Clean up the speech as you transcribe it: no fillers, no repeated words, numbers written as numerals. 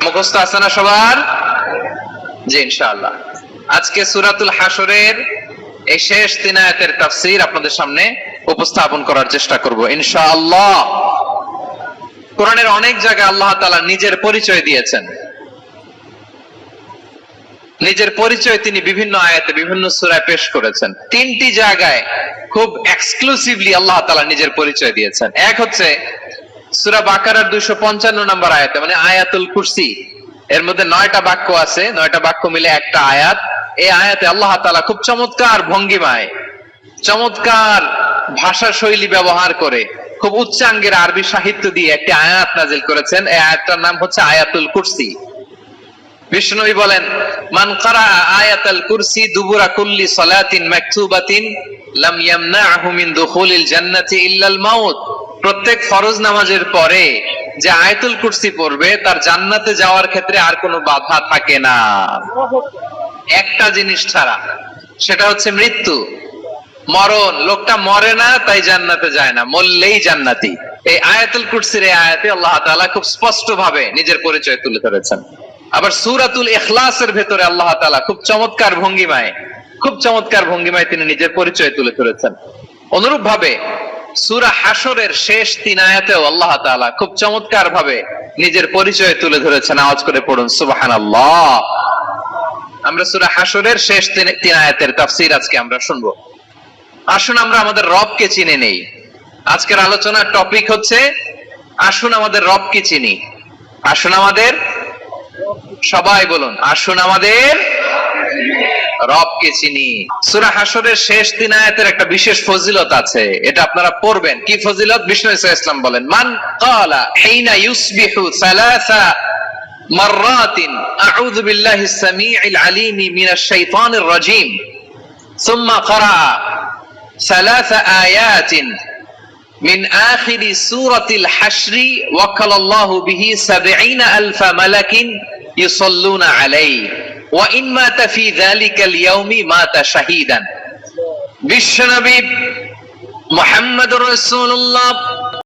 মুখস্থ আছে না সবার? জি ইনশাআল্লাহ। আজকে সূরাতুল হাশরের এই শেষ 3 আয়াতের তাফসীর আপনাদের সামনে উপস্থাপন করার চেষ্টা করব ইনশাআল্লাহ। কোরআনের অনেক জায়গায় আল্লাহ তাআলা নিজের পরিচয় দিয়েছেন। নিজের পরিচয় তিনি বিভিন্ন আয়াতে বিভিন্ন সূরায় পেশ করেছেন। 3টি জায়গায় খুব এক্সক্লুসিভলি আল্লাহ তাআলা নিজের পরিচয় দিয়েছেন। এক হচ্ছে সূরা বাকারার 255 নম্বর আয়াতে, মানে আয়াতুল কুরসি। এর মধ্যে 9টা বাক্য আছে, 9টা বাক্য মিলে একটা আয়াত। এই আয়াতে আল্লাহ তাআলা খুব চমৎকার ভঙ্গিমায়, চমৎকার ভাষা শৈলী ব্যবহার করে, খুব উচ্চাঙ্গের আরবি সাহিত্য দিয়ে একটি আয়াত নাজিল করেছেন। এই আয়াতটার নাম হচ্ছে আয়াতুল কুরসি। বিষ্ণুনবী বলেন, মান ক্বারা আয়াতুল কুরসি দুবুরা কুল্লি সালাতিন মাকতুবাতিন লাম ইয়ামনাহু মিন দুখুলিল জান্নাতি ইল্লাল মাউত। প্রত্যেক ফরজ নামাজের পরে যে আয়াতুল কুরসি পড়বে তার জান্নাতে যাওয়ার ক্ষেত্রে আর কোনো বাধা থাকে না, একটা জিনিস ছাড়া, সেটা হচ্ছে মৃত্যু, মরণ। লোকটা মরে না তাই জান্নাতে যায় না, মরলেই জান্নাতি। এই আয়াতুল কুরসির এই আয়াতে আল্লাহ তাআলা খুব স্পষ্ট ভাবে নিজের পরিচয় তুলে ধরেছেন। আবার সূরাতুল ইখলাসের ভেতরে আল্লাহ তাআলা খুব চমৎকার ভঙ্গিমায় তিনি নিজের পরিচয় তুলে ধরেছেন। অনুরূপ ভাবে সূরা হাশরের শেষ 3 আয়াতেও আল্লাহ তাআলা খুব চমৎকার ভাবে নিজের পরিচয় তুলে ধরেছেন। আওয়াজ করে পড়ুন সুবহানাল্লাহ। আমরা সূরা হাশরের শেষ 3 আয়াতের তাফসীর আজকে আমরা শুনবো। আসুন আমরা আমাদের রবকে চিনে নেই। আজকের আলোচনার টপিক হচ্ছে আসুন আমাদের রবকে চিনি। আসুন আমাদের, সবাই বলুন, আসুন আমাদের রবকে চিনি। সূরা হাশরের শেষ 3 আয়াতের একটা বিশেষ ফজিলত আছে, এটা আপনারা পড়বেন। কি ফজিলত? বিষ্ণু সাল্লাল্লাহু আলাইহি ওয়াসাল্লাম বলেন, মান ক্বালা হিনা ইউসবিহু সালাসা মাররাতিন আউযু বিল্লাহিস সামিউল আলিম মিনাশ শাইতানির রাজীম সুম্মা ক্বারা সালাসা আয়াতিন মিন আখিরি সূরাতিল হাশরি ওয়াক্কালাল্লাহু বিহি ৭০,০০০ মালাকিন ইউসাল্লুনা আলাইহি ওয়া ইন মাতা ফি যালিকাল ইয়াউমি মাতা শাহীদান। বিশ্বনবী মুহাম্মদুর রাসূলুল্লাহ